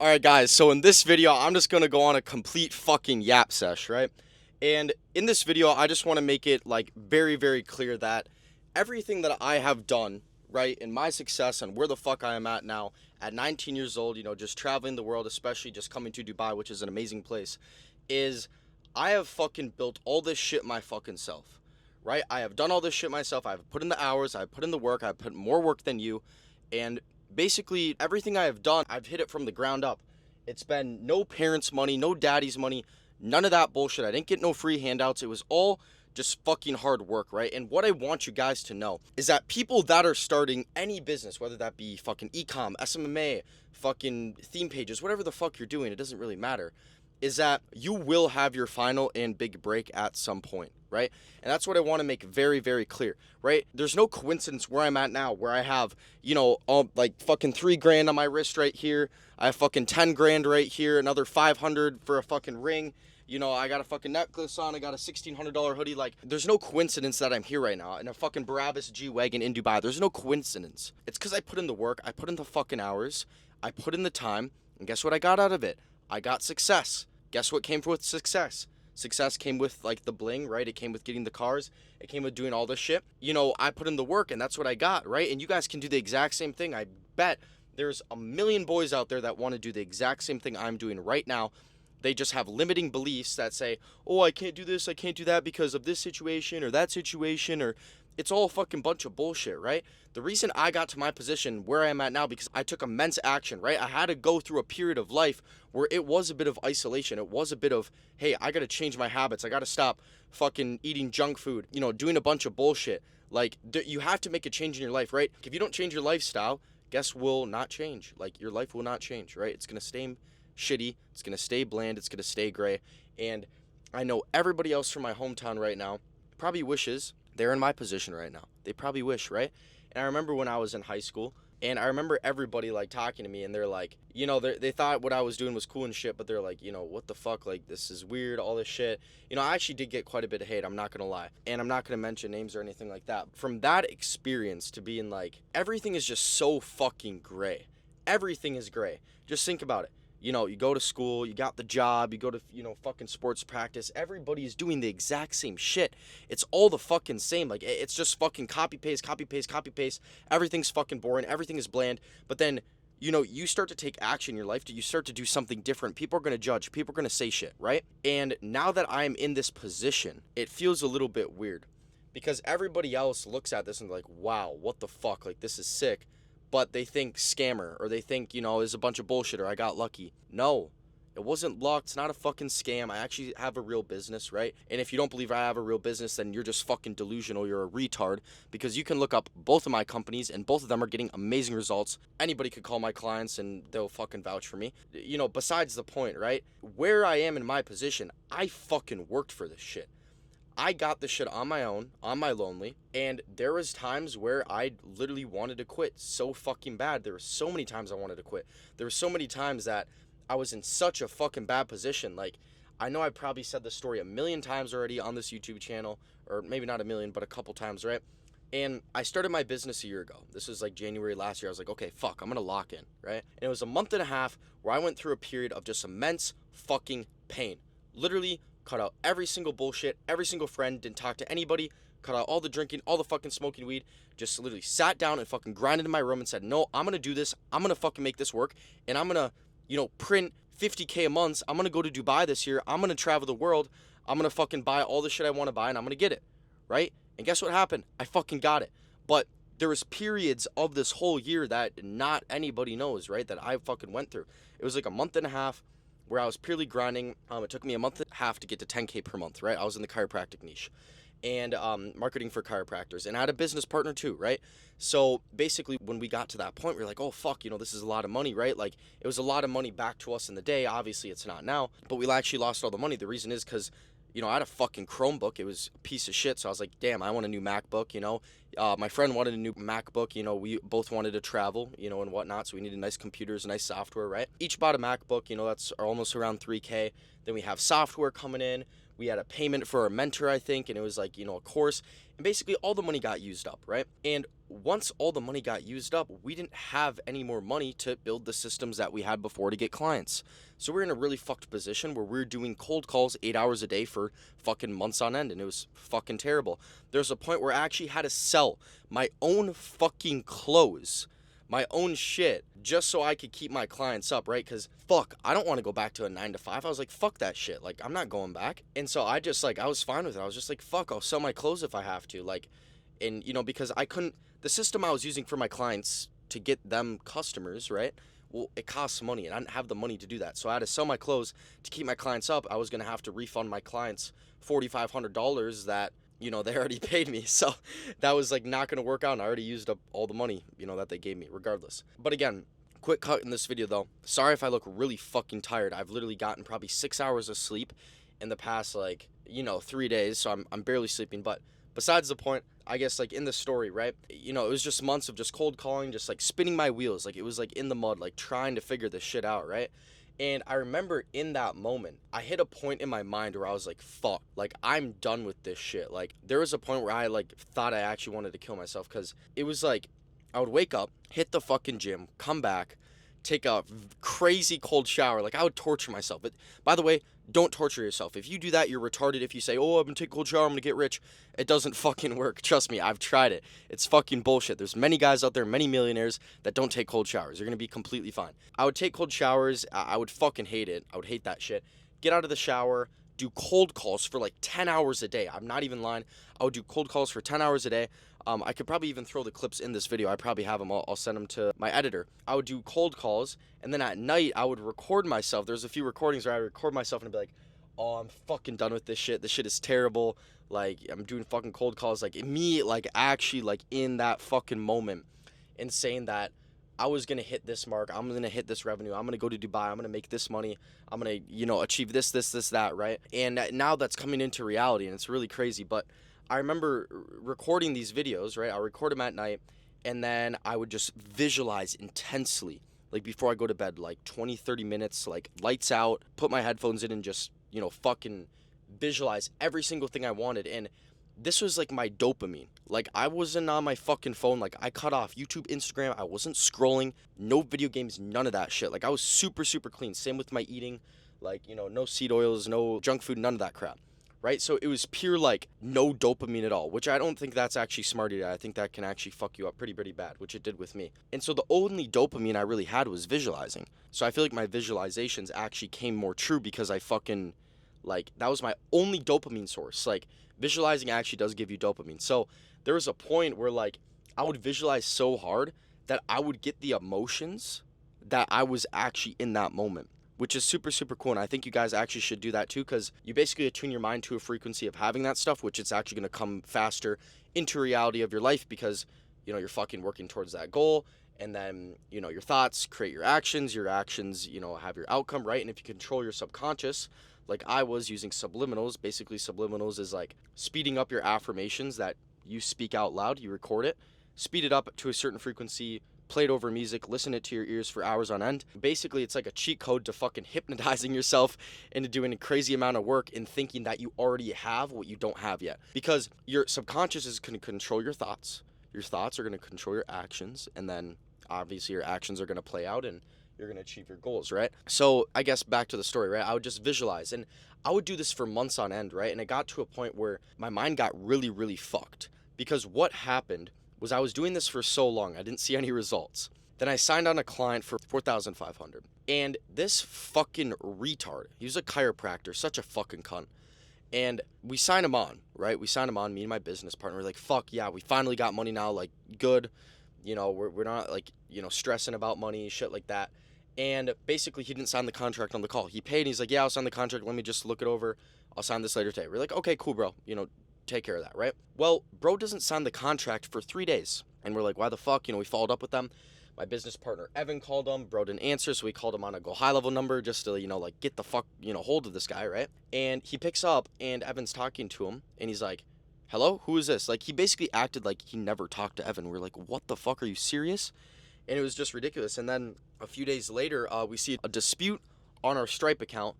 Alright guys, so in this video, I'm just gonna go on a complete fucking yap sesh, right? And in this video, I just want to make it like very, very clear that everything that I have done, right, in my success and where the fuck I am at now, at 19 years old, just traveling the world, especially just coming to Dubai, which is an amazing place, is I have fucking built all this shit my fucking self, right? I have done all this shit myself. I've put in the hours, I've put in the work, I've put more work than you, and basically everything I have done, I've hit it from the ground up. It's been no parents' money, no daddy's money, none of that bullshit. I didn't get no free handouts. It was all just fucking hard work, right? And what I want you guys to know is that people that are starting any business, whether that be fucking ecom, SMMA, fucking theme pages, whatever the fuck you're doing, it doesn't really matter, is that you will have your final and big break at some point, right? And that's what I want to make very, very clear, right? There's no coincidence where I'm at now, where I have, like fucking 3 grand on my wrist right here. I have fucking 10 grand right here, another 500 for a fucking ring. I got a fucking necklace on, I got a $1,600 hoodie. Like, there's no coincidence that I'm here right now in a fucking Barabbas G-Wagon in Dubai. There's no coincidence. It's because I put in the work, I put in the fucking hours, I put in the time, and guess what I got out of it? I got success. Guess what came with success? Success came with, like, the bling, right? It came with getting the cars. It came with doing all this shit. I put in the work, and that's what I got, right? And you guys can do the exact same thing. I bet there's a million boys out there that want to do the exact same thing I'm doing right now. They just have limiting beliefs that say, oh, I can't do this, I can't do that because of this situation or that situation, or it's all a fucking bunch of bullshit, right? The reason I got to my position where I am at now because I took immense action, right? I had to go through a period of life where it was a bit of isolation. It was a bit of, hey, I got to change my habits. I got to stop fucking eating junk food, doing a bunch of bullshit. Like, you have to make a change in your life, right? If you don't change your lifestyle, guess will not change. Like, your life will not change, right? It's going to stay shitty. It's going to stay bland. It's going to stay gray. And I know everybody else from my hometown right now probably wishes they're in my position right now. They probably wish, right? And I remember when I was in high school, and I remember everybody, like, talking to me, and they're like, they thought what I was doing was cool and shit, but they're like, what the fuck, like, this is weird, all this shit. I actually did get quite a bit of hate, I'm not gonna lie. And I'm not gonna mention names or anything like that. From that experience to being like, everything is just so fucking gray. Everything is gray. Just think about it. You go to school, you got the job, you go to, fucking sports practice. Everybody is doing the exact same shit. It's all the fucking same. Like, it's just fucking copy, paste, copy, paste, copy, paste. Everything's fucking boring. Everything is bland. But then, you start to take action in your life. You start to do something different. People are going to judge. People are going to say shit, right? And now that I'm in this position, it feels a little bit weird. Because everybody else looks at this and like, wow, what the fuck? Like, this is sick. But they think scammer, or they think, it's a bunch of bullshit, or I got lucky. No, it wasn't luck. It's not a fucking scam. I actually have a real business, right? And if you don't believe I have a real business, then you're just fucking delusional. You're a retard, because you can look up both of my companies, and both of them are getting amazing results. Anybody could call my clients, and they'll fucking vouch for me. Besides the point, right? Where I am in my position, I fucking worked for this shit. I got this shit on my own, on my lonely, and there was times where I literally wanted to quit so fucking bad. There were so many times I wanted to quit. There were so many times that I was in such a fucking bad position. Like, I know I probably said this story a million times already on this YouTube channel, or maybe not a million, but a couple times, right? And I started my business a year ago. This was like January last year. I was like, okay, fuck, I'm gonna lock in, right? And it was a month and a half where I went through a period of just immense fucking pain. Literally, cut out every single bullshit, every single friend, didn't talk to anybody, cut out all the drinking, all the fucking smoking weed, just literally sat down and fucking grinded in my room and said, no, I'm gonna do this, I'm gonna fucking make this work, and I'm gonna, print 50K a month, I'm gonna go to Dubai this year, I'm gonna travel the world, I'm gonna fucking buy all the shit I wanna buy, and I'm gonna get it, right? And guess what happened? I fucking got it. But there was periods of this whole year that not anybody knows, right, that I fucking went through. It was like a month and a half where I was purely grinding. It took me a month and a half to get to 10K per month, right? I was in the chiropractic niche and marketing for chiropractors, and I had a business partner too, right? So basically when we got to that point, we were like, oh fuck, this is a lot of money, right? Like, it was a lot of money back to us in the day. Obviously it's not now, but we actually lost all the money. The reason is because I had a fucking Chromebook. It was a piece of shit. So I was like, damn, I want a new MacBook, my friend wanted a new MacBook, we both wanted to travel, and whatnot. So we needed nice computers, nice software, right? Each bought a MacBook, that's almost around 3K. Then we have software coming in. we had a payment for a mentor, I think, and it was like, a course. And basically all the money got used up, right? And once all the money got used up, we didn't have any more money to build the systems that we had before to get clients. So we're in a really fucked position where we're doing cold calls 8 hours a day for fucking months on end, and it was fucking terrible. There's a point where I actually had to sell my own fucking clothes, my own shit, just so I could keep my clients up, right? Because fuck, I don't want to go back to a 9 to 5. I was like, fuck that shit. Like, I'm not going back. And so I just I was fine with it. I was just like, fuck, I'll sell my clothes if I have to. Like, and because I couldn't, the system I was using for my clients to get them customers, right? Well, it costs money, and I didn't have the money to do that. So I had to sell my clothes to keep my clients up. I was going to have to refund my clients $4,500 that, they already paid me. So that was not going to work out. And I already used up all the money, that they gave me regardless. But again, quick cut in this video though. Sorry if I look really fucking tired. I've literally gotten probably 6 hours of sleep in the past 3 days. So I'm barely sleeping, but besides the point, I guess in the story, right? It was just months of just cold calling, just spinning my wheels. It was in the mud, trying to figure this shit out, right? And I remember in that moment, I hit a point in my mind where I was like, fuck, I'm done with this shit. There was a point where I thought I actually wanted to kill myself, because it was I would wake up, hit the fucking gym, come back, take a crazy cold shower. I would torture myself. But by the way, don't torture yourself. If you do that, you're retarded. If you say, oh, I'm gonna take a cold shower, I'm gonna get rich, it doesn't fucking work. Trust me, I've tried it. It's fucking bullshit. There's many guys out there, many millionaires, that don't take cold showers. You're gonna be completely fine. I would take cold showers. I would fucking hate it. I would hate that shit. Get out of the shower, do cold calls for 10 hours a day. I'm not even lying. I would do cold calls for 10 hours a day. I could probably even throw the clips in this video. I probably have them. I'll send them to my editor. I would do cold calls, and then at night, I would record myself. There's a few recordings where I record myself and I'd be like, oh, I'm fucking done with this shit. This shit is terrible. I'm doing fucking cold calls, me, actually, in that fucking moment, and saying that I was going to hit this mark. I'm going to hit this revenue. I'm going to go to Dubai. I'm going to make this money. I'm going to, achieve this, that, right? And now that's coming into reality, and it's really crazy. But I remember recording these videos, right? I record them at night, and then I would just visualize intensely, before I go to bed, 20, 30 minutes, lights out, put my headphones in and just, fucking visualize every single thing I wanted. And this was my dopamine. I wasn't on my fucking phone. I cut off YouTube, Instagram. I wasn't scrolling, no video games, none of that shit. I was super, super clean. Same with my eating, no seed oils, no junk food, none of that crap. Right? So it was pure, no dopamine at all, which I don't think that's actually smart either. I think that can actually fuck you up pretty bad, which it did with me. And so the only dopamine I really had was visualizing. So I feel my visualizations actually came more true, because I fucking, that was my only dopamine source. Visualizing actually does give you dopamine. So there was a point where, I would visualize so hard that I would get the emotions that I was actually in that moment, which is super, super cool. And I think you guys actually should do that too, because you basically attune your mind to a frequency of having that stuff, which it's actually going to come faster into reality of your life, because, you're fucking working towards that goal. And then, your thoughts create your actions, have your outcome, right? And if you control your subconscious, I was using subliminals. Basically, subliminals is speeding up your affirmations that you speak out loud, you record it, speed it up to a certain frequency, play it over music, listen it to your ears for hours on end. Basically, it's a cheat code to fucking hypnotizing yourself into doing a crazy amount of work and thinking that you already have what you don't have yet. Because your subconscious is going to control your thoughts. Your thoughts are going to control your actions, and then obviously your actions are going to play out, and you're going to achieve your goals, right? So I guess back to the story, right? I would just visualize, and I would do this for months on end, right? And it got to a point where my mind got really, really fucked, because what happened was I was doing this for so long, I didn't see any results. Then I signed on a client for $4,500, and this fucking retard, he was a chiropractor, such a fucking cunt. And we signed him on, right? We signed him on, me and my business partner. We're like, fuck yeah, we finally got money now, good. We're not stressing about money, shit like that. And basically, he didn't sign the contract on the call. He paid, and he's like, yeah, I'll sign the contract. Let me just look it over. I'll sign this later today. We're like, okay, cool, bro. Take care of that, right? Well, bro doesn't sign the contract for 3 days. And we're like, why the fuck? We followed up with them. My business partner, Evan, called him. Bro didn't answer, so we called him on a go high-level number just to, get the fuck, hold of this guy, right? And he picks up, and Evan's talking to him, and he's like, hello? Who is this? He basically acted like he never talked to Evan. We're like, what the fuck? Are you serious? And it was just ridiculous. And then a few days later, we see a dispute on our Stripe account,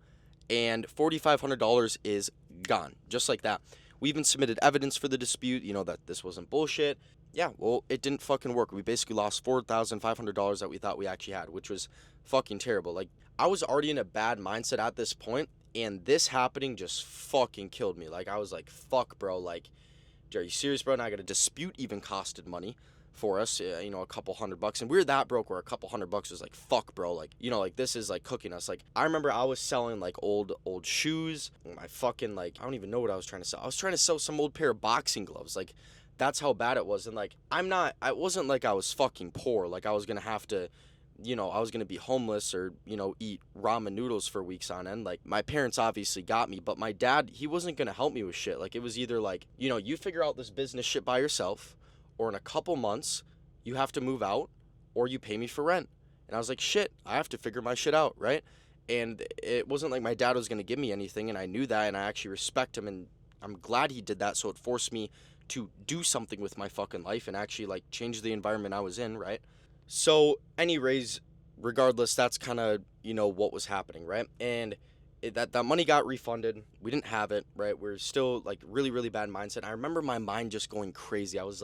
and $4,500 is gone, just like that. We even submitted evidence for the dispute, that this wasn't bullshit. Yeah, well, it didn't fucking work. We basically lost $4,500 that we thought we actually had, which was fucking terrible. Like, I was already in a bad mindset at this point, and this happening just fucking killed me. Like, I was like, fuck, bro. Like, are you serious, bro? And I got a dispute even costed money for us, a couple $100. And we were that broke where a couple $100 was like, fuck, bro. Like, like this is like cooking us. Like, I remember I was selling like old shoes. My fucking, like, I don't even know what I was trying to sell. I was trying to sell some old pair of boxing gloves. Like, that's how bad it was. And like, I wasn't like I was fucking poor. Like, I was going to have to, I was going to be homeless or, eat ramen noodles for weeks on end. Like, my parents obviously got me, but my dad, he wasn't going to help me with shit. Like, it was either like, you figure out this business shit by yourself, or in a couple months, you have to move out, or you pay me for rent. And I was like, shit, I have to figure my shit out, right? And it wasn't like my dad was going to give me anything, and I knew that, and I actually respect him, and I'm glad he did that, so it forced me to do something with my fucking life and actually, like, change the environment I was in, right? So, anyways, regardless, that's kind of, what was happening, right? And that money got refunded. We didn't have it, right? We're still, like, really, really bad mindset. I remember my mind just going crazy. I was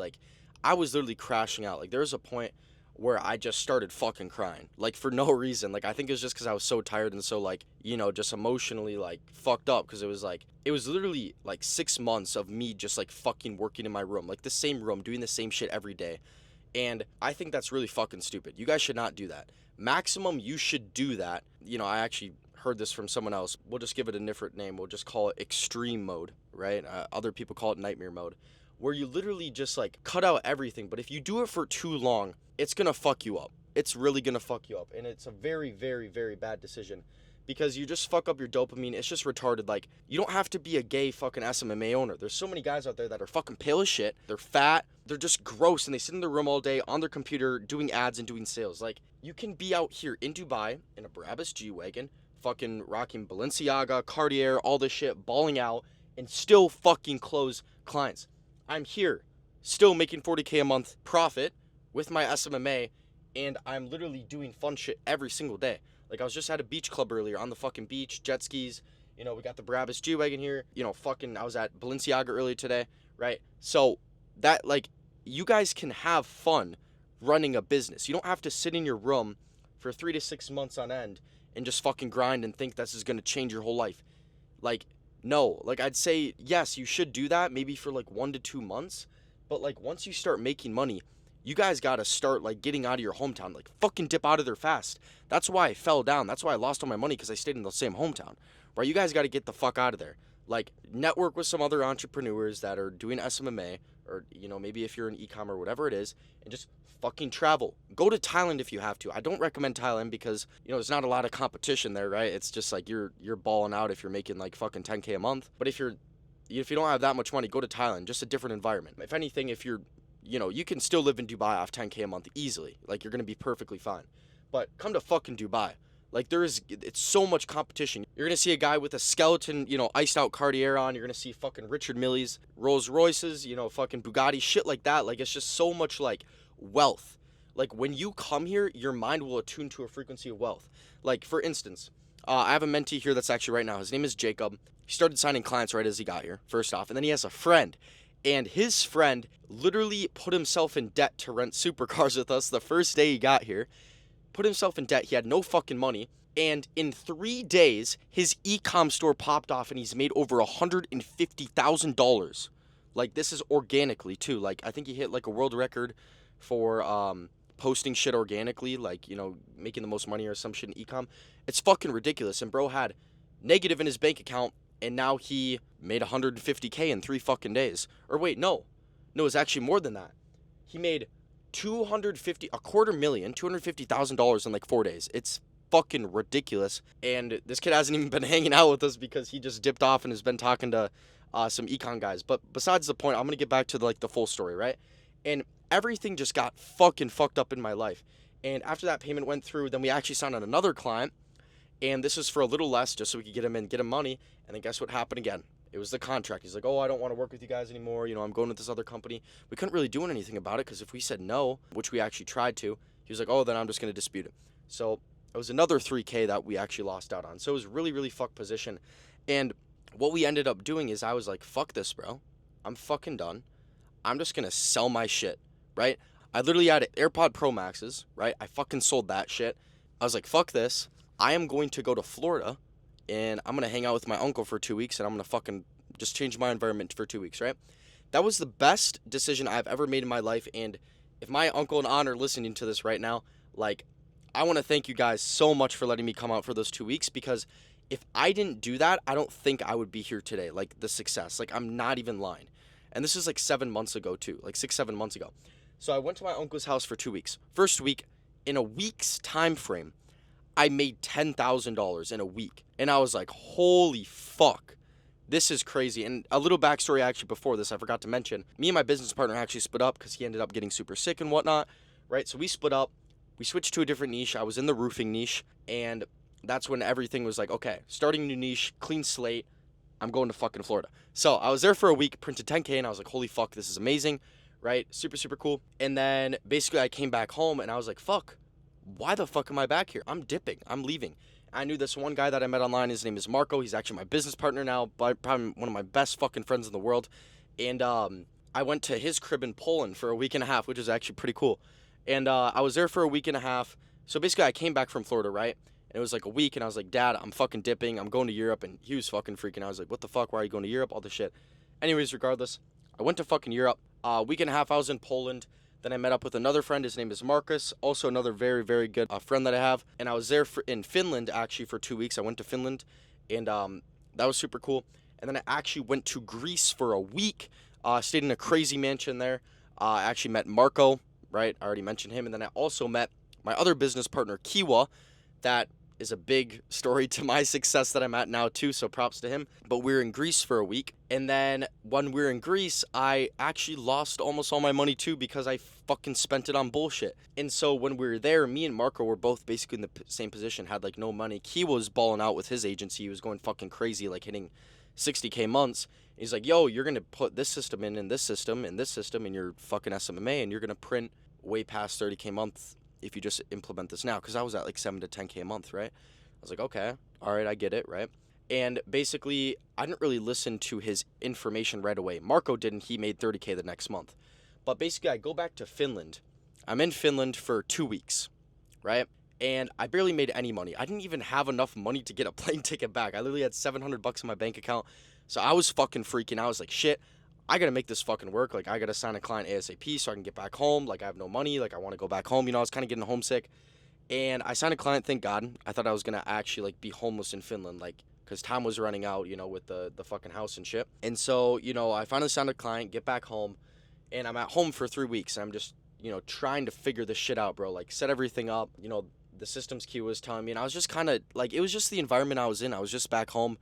literally crashing out. Like, there was a point where I just started fucking crying, like, for no reason. Like, I think it was just because I was so tired and so, like, just emotionally, like, fucked up, because it was literally, like, 6 months of me just, like, fucking working in my room, like, the same room, doing the same shit every day. And I think that's really fucking stupid. You guys should not do that. Maximum, you should do that. I actually heard this from someone else. We'll just give it a different name. We'll just call it extreme mode, right? Other people call it nightmare mode, where you literally just, like, cut out everything. But if you do it for too long, it's going to fuck you up. It's really going to fuck you up. And it's a very, very, very bad decision, because you just fuck up your dopamine. It's just retarded. Like, you don't have to be a gay fucking SMMA owner. There's so many guys out there that are fucking pale as shit. They're fat. They're just gross, and they sit in their room all day on their computer doing ads and doing sales. Like, you can be out here in Dubai in a Brabus G-Wagon, fucking rocking Balenciaga, Cartier, all this shit, balling out, and still fucking close clients. I'm here, still making $40K a month profit with my SMMA, and I'm literally doing fun shit every single day. Like, I was just at a beach club earlier on the fucking beach, jet skis. We got the Brabus G-Wagon here. I was at Balenciaga earlier today, right? So, that, like, you guys can have fun running a business. You don't have to sit in your room for 3 to 6 months on end and just fucking grind and think this is going to change your whole life. Like, no. Like, I'd say, yes, you should do that maybe for, like, 1 to 2 months. But, like, once you start making money, you guys got to start, like, getting out of your hometown. Like, fucking dip out of there fast. That's why I fell down. That's why I lost all my money, because I stayed in the same hometown. Right? You guys got to get the fuck out of there. Like, network with some other entrepreneurs that are doing SMMA, or, maybe if you're an e-com or whatever it is, and just fucking travel. Go to Thailand if you have to. I don't recommend Thailand because, there's not a lot of competition there, right? It's just like you're balling out if you're making, like, fucking 10K a month. But if you don't have that much money, go to Thailand. Just a different environment. If anything, if you're, you can still live in Dubai off 10K a month easily. Like, you're going to be perfectly fine. But come to fucking Dubai. Like, it's so much competition. You're going to see a guy with a skeleton, iced out Cartier on. You're going to see fucking Richard Millie's, Rolls Royces, fucking Bugatti, shit like that. Like, it's just so much, like, wealth. Like, when you come here, your mind will attune to a frequency of wealth. Like, for instance, I have a mentee here that's actually right now. His name is Jacob. He started signing clients right as he got here, first off. And then he has a friend. And his friend literally put himself in debt to rent supercars with us the first day he got here. Put himself in debt. He had no fucking money. And in 3 days, his e-com store popped off and he's made over $150,000. Like, this is organically too. Like, I think he hit like a world record for posting shit organically, like, making the most money or some shit in e-com. It's fucking ridiculous. And bro had negative in his bank account, and now he made $150K in 3 fucking days. Or wait, no, it's actually more than that. He made $250,000 in like 4 days. It's fucking ridiculous. And this kid hasn't even been hanging out with us because he just dipped off and has been talking to some econ guys. But besides the point, I'm gonna get back to the full story, right? And everything just got fucking fucked up in my life. And after that payment went through, then we actually signed on another client, and this was for a little less just so we could get him money. And then guess what happened again? It was the contract. He's like, oh, I don't want to work with you guys anymore. I'm going with this other company. We couldn't really do anything about it because if we said no, which we actually tried to, he was like, oh, then I'm just going to dispute it. So it was another $3K that we actually lost out on. So it was really, really fucked position. And what we ended up doing is I was like, fuck this, bro. I'm fucking done. I'm just going to sell my shit, right? I literally had AirPod Pro Maxes, right? I fucking sold that shit. I was like, fuck this. I am going to go to Florida and I'm going to hang out with my uncle for 2 weeks and I'm going to fucking just change my environment for 2 weeks, right? That was the best decision I've ever made in my life. And if my uncle and aunt are listening to this right now, like, I want to thank you guys so much for letting me come out for those 2 weeks, because if I didn't do that, I don't think I would be here today. Like, the success, like, I'm not even lying. And this is like 7 months ago too, like 6-7 months ago. So I went to my uncle's house for 2 weeks. First week, in a week's time frame, I made $10,000 in a week. And I was like, holy fuck, this is crazy. And a little backstory actually before this, I forgot to mention, me and my business partner actually split up because he ended up getting super sick and whatnot, right? So we split up. We switched to a different niche. I was in the roofing niche, and that's when everything was like, okay, starting a new niche, clean slate, I'm going to fucking Florida. So I was there for a week, printed 10K, and I was like, holy fuck, this is amazing, right? Super, super cool. And then basically I came back home, and I was like, fuck, why the fuck am I back here? I'm dipping. I'm leaving. I knew this one guy that I met online. His name is Marco. He's actually my business partner now, probably one of my best fucking friends in the world. And I went to his crib in Poland for a week and a half, which is actually pretty cool. And I was there for a week and a half. So basically I came back from Florida, right? And it was like a week, and I was like, Dad, I'm fucking dipping. I'm going to Europe. And he was fucking freaking out. I was like, what the fuck? Why are you going to Europe? All this shit. Anyways, regardless, I went to fucking Europe. A week and a half I was in Poland. Then I met up with another friend. His name is Marcus, also another very, very good friend that I have. And I was there in Finland, actually, for 2 weeks. I went to Finland, and that was super cool. And then I actually went to Greece for a week. Stayed in a crazy mansion there. I actually met Marco, right? I already mentioned him. And then I also met my other business partner, Kiwa. That is a big story to my success that I'm at now too, so props to him. But we were in Greece for a week, and then when we were in Greece, I actually lost almost all my money too because I fucking spent it on bullshit. And so when we were there, me and Marco were both basically in the same position, had like no money. He was balling out with his agency. He was going fucking crazy, like hitting 60K months. He's like, yo, you're going to put this system in this system, in this system, in your fucking SMMA, and you're going to print way past 30K month if you just implement this now. Because I was at like 7 to 10K a month, right? I was like, okay, all right, I get it, right? And basically, I didn't really listen to his information right away. Marco didn't. He made 30K the next month. But basically, I go back to Finland. I'm in Finland for 2 weeks, right? And I barely made any money. I didn't even have enough money to get a plane ticket back. I literally had $700 in my bank account. So I was fucking freaking out. I was like, shit, I gotta make this fucking work. Like, I gotta sign a client ASAP so I can get back home. Like, I have no money. Like, I want to go back home. You know, I was kind of getting homesick. And I signed a client, thank God. I thought I was gonna actually, like, be homeless in Finland, like, because time was running out, you know, with the fucking house and shit. And so, you know, I finally signed a client, get back home, and I'm at home for 3 weeks. And I'm just, you know, trying to figure this shit out, bro. Like, set everything up. You know, the systems key was telling me, and I was just kind of, like, it was just the environment I was in. I was just back home.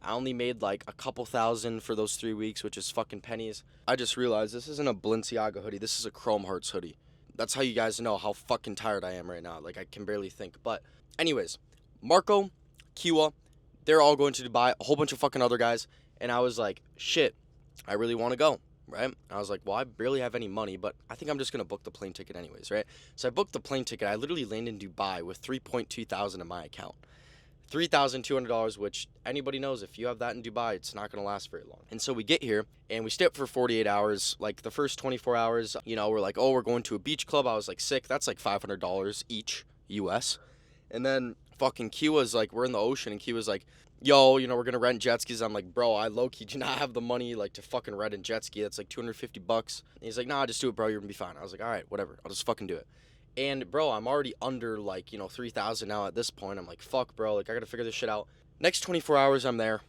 I only made like a couple thousand for those 3 weeks, which is fucking pennies. I just realized this isn't a Balenciaga hoodie. This is a Chrome Hearts hoodie. That's how you guys know how fucking tired I am right now. Like, I can barely think. But anyways, Marco, Kiwa, they're all going to Dubai, a whole bunch of fucking other guys. And I was like, shit, I really want to go, right? And I was like, well, I barely have any money, but I think I'm just going to book the plane ticket anyways, right? So I booked the plane ticket. I literally landed in Dubai with $3.2 thousand in my account. $3,200, which anybody knows if you have that in Dubai, it's not going to last very long. And so we get here and we stay up for 48 hours. Like, the first 24 hours, you know, we're like, oh, we're going to a beach club. I was like, sick. That's like $500 each US. And then fucking Kiwa's like, we're in the ocean, and Kiwa's like, yo, you know, we're going to rent jet skis. I'm like, bro, I low-key do not have the money, like, to fucking rent a jet ski. That's like $250. And he's like, nah, just do it, bro. You're going to be fine. I was like, all right, whatever. I'll just fucking do it. And, bro, I'm already under, like, you know, 3,000 now at this point. I'm like, fuck, bro. Like, I got to figure this shit out. Next 24 hours, I'm there.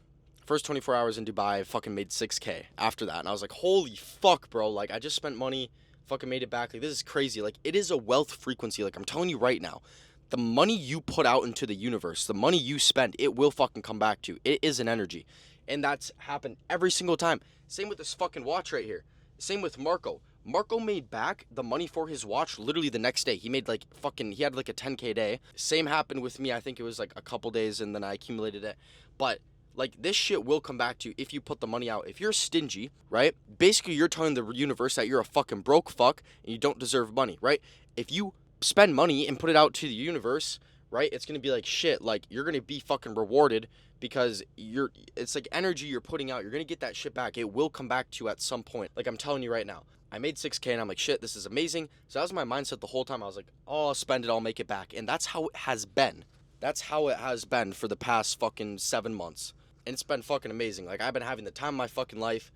First 24 hours in Dubai, I fucking made 6K after that. And I was like, holy fuck, bro. Like, I just spent money, fucking made it back. Like, this is crazy. Like, it is a wealth frequency. Like, I'm telling you right now, the money you put out into the universe, the money you spend, it will fucking come back to you. It is an energy. And that's happened every single time. Same with this fucking watch right here. Same with Marco. Marco made back the money for his watch literally the next day. He made like fucking, he had like a 10K day. Same happened with me. I think it was like a couple days and then I accumulated it. But like, this shit will come back to you if you put the money out. If you're stingy, right? Basically, you're telling the universe that you're a fucking broke fuck and you don't deserve money, right? If you spend money and put it out to the universe, right? It's going to be like shit. Like, you're going to be fucking rewarded because it's like energy you're putting out. You're going to get that shit back. It will come back to you at some point. Like, I'm telling you right now, I made 6K and I'm like, shit, this is amazing. So that was my mindset the whole time. I was like, oh, I'll spend it, I'll make it back. And that's how it has been. That's how it has been for the past fucking 7 months. And it's been fucking amazing. Like, I've been having the time of my fucking life,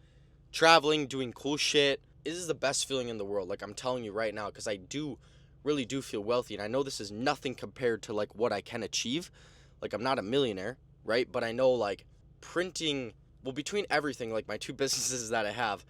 traveling, doing cool shit. This is the best feeling in the world. Like, I'm telling you right now, because I really do feel wealthy. And I know this is nothing compared to, like, what I can achieve. Like, I'm not a millionaire, right? But I know, like, printing, well, between everything, like, my 2 businesses that I have,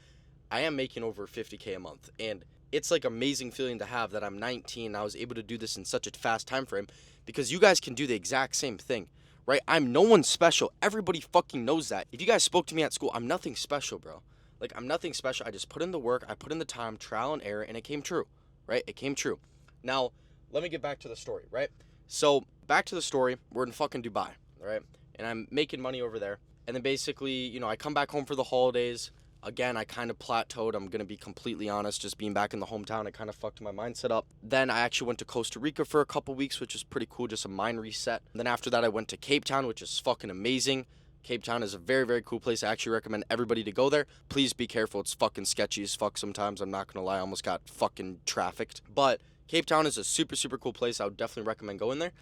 I am making over 50K a month. And it's, like, amazing feeling to have that I'm 19 and I was able to do this in such a fast time frame, because you guys can do the exact same thing, right? I'm no one special. Everybody fucking knows that. If you guys spoke to me at school, I'm nothing special, bro. Like, I'm nothing special. I just put in the work, I put in the time, trial and error, and it came true, right? It came true. Now, let me get back to the story, right? So, back to the story. We're in fucking Dubai, right? And I'm making money over there. And then basically, I come back home for the holidays. Again, I kind of plateaued. I'm going to be completely honest. Just being back in the hometown, I kind of fucked my mindset up. Then I actually went to Costa Rica for a couple weeks, which is pretty cool. Just a mind reset. And then after that, I went to Cape Town, which is fucking amazing. Cape Town is a very, very cool place. I actually recommend everybody to go there. Please be careful. It's fucking sketchy as fuck sometimes. I'm not going to lie. I almost got fucking trafficked. But Cape Town is a super, super cool place. I would definitely recommend going there.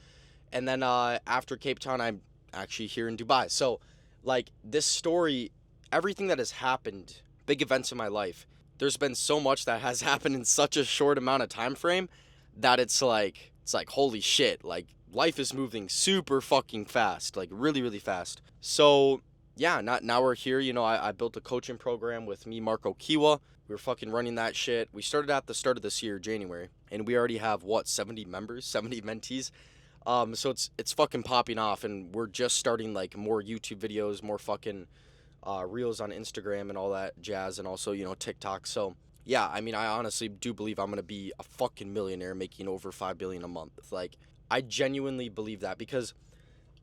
And then after Cape Town, I'm actually here in Dubai. So, like, this story, everything that has happened, big events in my life, there's been so much that has happened in such a short amount of time frame that it's like holy shit. Like, life is moving super fucking fast, like really, really fast. So yeah, now we're here. I built a coaching program with me, Marco Kiwa. We were fucking running that shit. We started at the start of this year, January, and we already have 70 members, 70 mentees. So it's fucking popping off, and we're just starting like more YouTube videos, more fucking reels on Instagram and all that jazz, and also TikTok. So yeah, I mean, I honestly do believe I'm gonna be a fucking millionaire making over $5 billion a month. Like, I genuinely believe that, because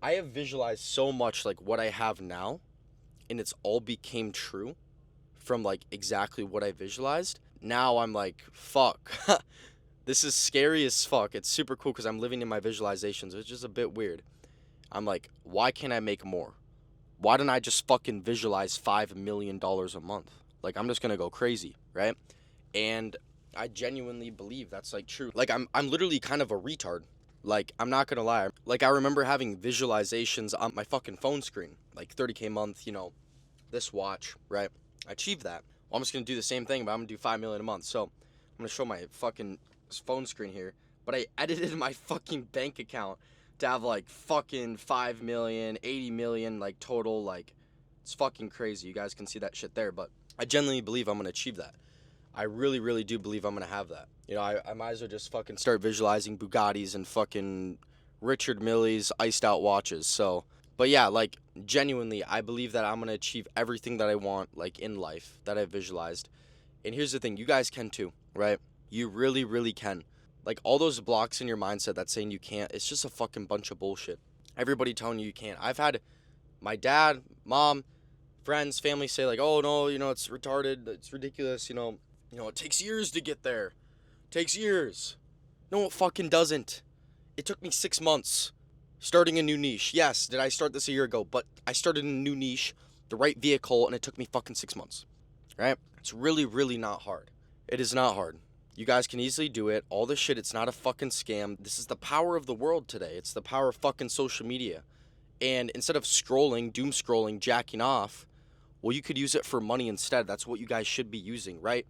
I have visualized so much like what I have now, and it's all became true from like exactly what I visualized. Now I'm like, fuck. This is scary as fuck. It's super cool because I'm living in my visualizations, which is a bit weird. I'm like, why can't I make more? Why don't I just fucking visualize $5 million a month? Like, I'm just gonna go crazy, right? And I genuinely believe that's like true. Like, I'm literally kind of a retard. Like, I'm not gonna lie. Like, I remember having visualizations on my fucking phone screen, like 30K a month, this watch, right? I achieved that. Well, I'm just gonna do the same thing, but I'm gonna do 5 million a month. So I'm gonna show my fucking phone screen here, but I edited my fucking bank account to have like fucking 5 million, 80 million, like total. Like, it's fucking crazy. You guys can see that shit there, but I genuinely believe I'm gonna achieve that. I really, really do believe I'm gonna have that. I might as well just fucking start visualizing Bugattis and fucking Richard Millie's iced out watches. So, but yeah, like, genuinely, I believe that I'm gonna achieve everything that I want, like, in life that I visualized. And here's the thing, you guys can too, right? You really, really can. Like, all those blocks in your mindset that's saying you can't, it's just a fucking bunch of bullshit. Everybody telling you can't. I've had my dad, mom, friends, family say like, oh no, it's retarded, it's ridiculous, it takes years to get there. It takes years. No, it fucking doesn't. It took me 6 months starting a new niche. Yes, did I start this a year ago? But I started in a new niche, the right vehicle, and it took me fucking 6 months, right? It's really, really not hard. It is not hard. You guys can easily do it. All this shit, it's not a fucking scam. This is the power of the world today. It's the power of fucking social media. And instead of scrolling, doom scrolling, jacking off, well, you could use it for money instead. That's what you guys should be using, right?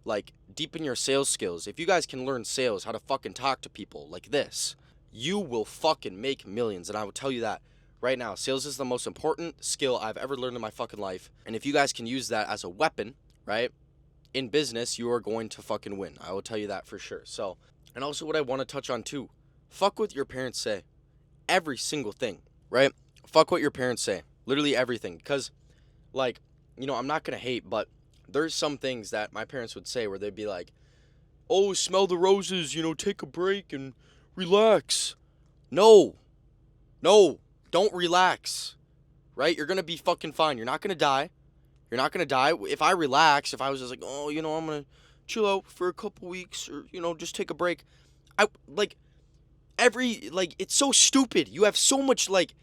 Like, deepen your sales skills. If you guys can learn sales, how to fucking talk to people like this, you will fucking make millions. And I will tell you that right now. Sales is the most important skill I've ever learned in my fucking life. And if you guys can use that as a weapon, right, in business, you are going to fucking win. I will tell you that for sure. So, and also what I want to touch on too, fuck what your parents say. Every single thing, right? Fuck what your parents say. Literally everything. Because, like, I'm not going to hate, but there's some things that my parents would say where they'd be like, oh, smell the roses, take a break and relax. No, don't relax, right? You're going to be fucking fine. You're not going to die. You're not going to die. If I relax, if I was just like, oh, I'm going to chill out for a couple weeks or, just take a break. It's so stupid. You have so much, like,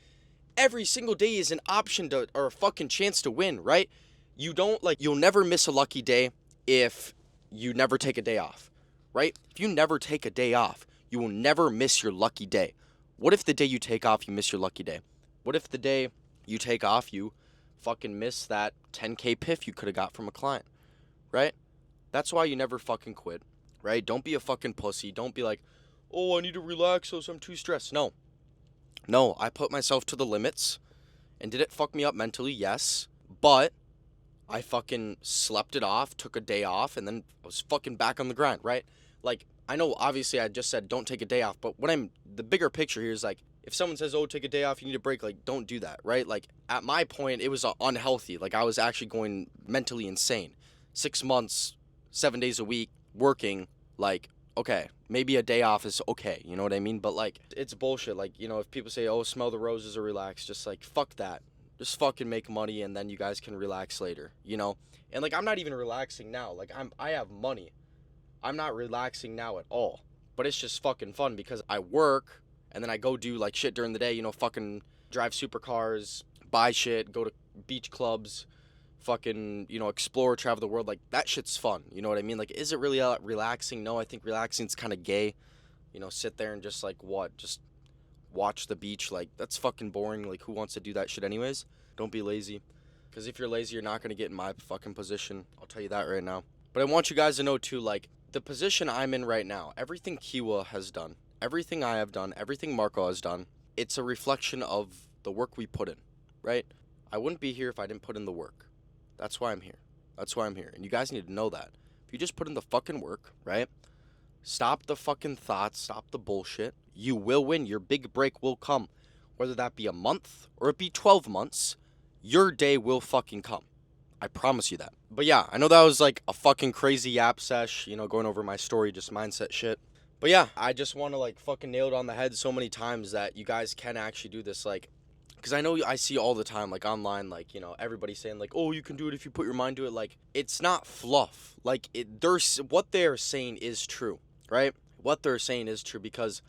every single day is an option to, or a fucking chance to win, right? You'll never miss a lucky day if you never take a day off, right? If you never take a day off, you will never miss your lucky day. What if the day you take off, you miss your lucky day? What if the day you take off, you fucking miss that 10K piff you could have got from a client, right? That's why you never fucking quit, right? Don't be a fucking pussy. Don't be like, oh, I need to relax, so I'm too stressed. No, I put myself to the limits. And did it fuck me up mentally? Yes. But I fucking slept it off, took a day off, and then I was fucking back on the grind, right? Like, I know obviously I just said don't take a day off, but the bigger picture here is like, if someone says, oh, take a day off, you need a break, like, don't do that, right? Like, at my point, it was unhealthy. Like, I was actually going mentally insane. 6 months, 7 days a week, working, like, okay, maybe a day off is okay, you know what I mean? But, like, it's bullshit. Like, you know, if people say, oh, smell the roses or relax, just, like, fuck that. Just fucking make money and then you guys can relax later, you know? And, like, I'm not even relaxing now. Like, I have money. I'm not relaxing now at all. But it's just fucking fun because I work and then I go do, like, shit during the day, you know, fucking drive supercars, buy shit, go to beach clubs, fucking, you know, explore, travel the world. Like, that shit's fun, you know what I mean? Like, is it really relaxing? No, I think relaxing's kind of gay. You know, sit there and just, like, just watch the beach. Like, that's fucking boring. Like, who wants to do that shit anyways? Don't be lazy, because if you're lazy, you're not going to get in my fucking position. I'll tell you that right now. But I want you guys to know too, like, the position I'm in right now, everything Kiwa has done, everything I have done, everything Marco has done, it's a reflection of the work we put in, right? I wouldn't be here if I didn't put in the work. That's why I'm here. That's why I'm here. And you guys need to know that. If you just put in the fucking work, right? Stop the fucking thoughts. Stop the bullshit. You will win. Your big break will come. Whether that be a month or it be 12 months, your day will fucking come. I promise you that. But yeah, I know that was like a fucking crazy yap sesh, you know, going over my story, just mindset shit. But yeah, I just want to like fucking nail it on the head so many times that you guys can actually do this. Like, because I know I see all the time, like online, like, you know, everybody saying like, oh, you can do it if you put your mind to it. Like, it's not fluff. Like, what they're saying is true, right? What they're saying is true because,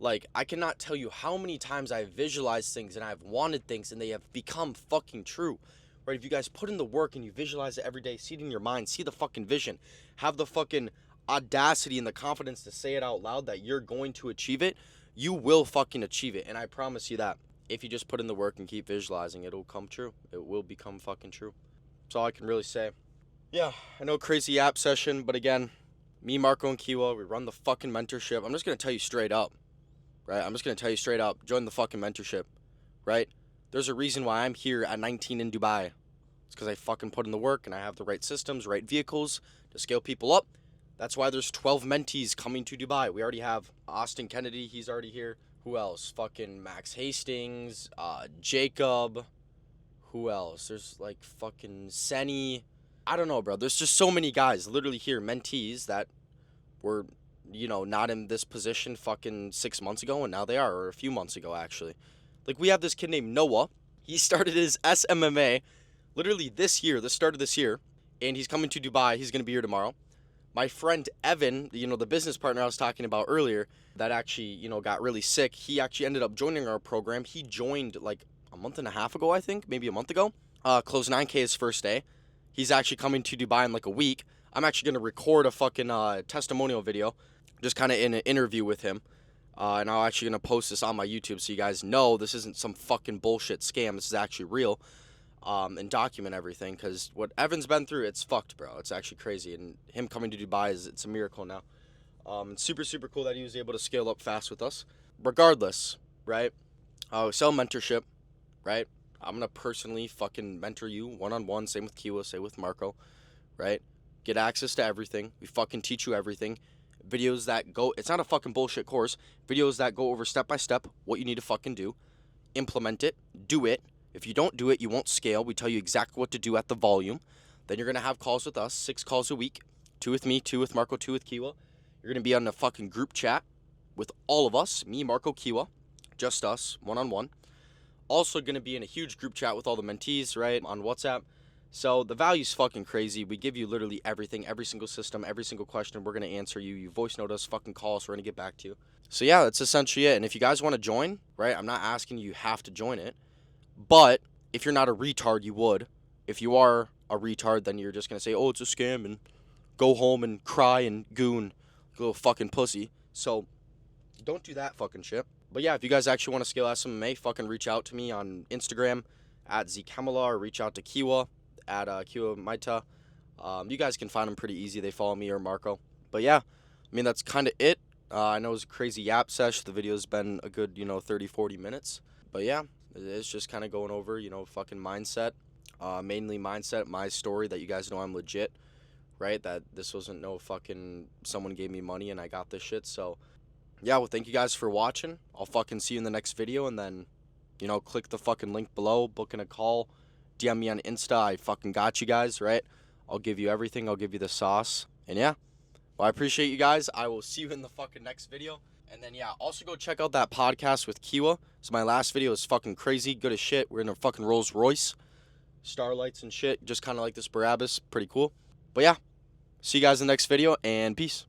like, I cannot tell you how many times I've visualized things and I've wanted things and they have become fucking true, right? If you guys put in the work and you visualize it every day, see it in your mind, see the fucking vision, have the fucking audacity and the confidence to say it out loud that you're going to achieve it, you will fucking achieve it. And I promise you that. If you just put in the work and keep visualizing, it'll come true. It will become fucking true. That's all I can really say. Yeah, I know crazy app session, but again, me, Marco, and Kiwa, we run the fucking mentorship. I'm just going to tell you straight up, right? I'm just going to tell you straight up, join the fucking mentorship, right? There's a reason why I'm here at 19 in Dubai. It's because I fucking put in the work and I have the right systems, right vehicles to scale people up. That's why there's 12 mentees coming to Dubai. We already have Austin Kennedy. He's already here. Who else? Fucking Max Hastings, Jacob. Who else? There's like fucking Senny. I don't know, bro. There's just so many guys literally here, mentees that were, you know, not in this position fucking 6 months ago, and now they are, or a few months ago, actually. Like, we have this kid named Noah. He started his SMMA literally this year, the start of this year, and he's coming to Dubai. He's going to be here tomorrow. My friend Evan, you know, the business partner I was talking about earlier that actually, you know, got really sick, he actually ended up joining our program. He joined like a month and a half ago, I think, maybe a month ago. Closed 9K his first day. He's actually coming to Dubai in like a week. I'm actually going to record a fucking testimonial video, just kind of in an interview with him. And I'm actually going to post this on my YouTube so you guys know this isn't some fucking bullshit scam. This is actually real. And document everything, because what Evan's been through, it's fucked, bro. It's actually crazy, and him coming to Dubai it's a miracle now. It's super, super cool that he was able to scale up fast with us. Regardless, right? Sell mentorship, right? I'm gonna personally fucking mentor you one-on-one. Same with Kiwa, same with Marco, right? Get access to everything. We fucking teach you everything. Videos that go, it's not a fucking bullshit course. Videos that go over step by step what you need to fucking do. Implement it, do it. If you don't do it, you won't scale. We tell you exactly what to do at the volume. Then you're going to have calls with us, 6 calls a week, 2 with me, 2 with Marco, 2 with Kiwa. You're going to be on a fucking group chat with all of us, me, Marco, Kiwa, just us, one-on-one. Also going to be in a huge group chat with all the mentees, right, on WhatsApp. So the value's fucking crazy. We give you literally everything, every single system, every single question. We're going to answer you. You voice note us, fucking call us. We're going to get back to you. So yeah, that's essentially it. And if you guys want to join, right, I'm not asking you have to join it, but if you're not a retard, you would. If you are a retard, then you're just going to say, oh, it's a scam, and go home and cry and goon, little fucking pussy. So don't do that fucking shit. But yeah, if you guys actually want to scale SMMA, fucking reach out to me on Instagram at Zeke Hemmila, or reach out to Kiwa at Kiwa Maita. You guys can find them pretty easy. They follow me or Marco. But yeah, I mean, that's kind of it. I know it was a crazy yap sesh. The video's been a good, 30, 40 minutes. But yeah, it's just kind of going over, fucking mindset. Mainly mindset, my story, that you guys know I'm legit, right? That this wasn't no fucking someone gave me money and I got this shit. So yeah, well, thank you guys for watching. I'll fucking see you in the next video, and then, click the fucking link below, booking a call, DM me on Insta. I fucking got you guys, right? I'll give you everything. I'll give you the sauce. And yeah, well, I appreciate you guys. I will see you in the fucking next video. And then, yeah, also go check out that podcast with Kiwa. So my last video is fucking crazy, good as shit. We're in a fucking Rolls Royce, starlights and shit, just kind of like this Barabbas. Pretty cool. But yeah, see you guys in the next video, and peace.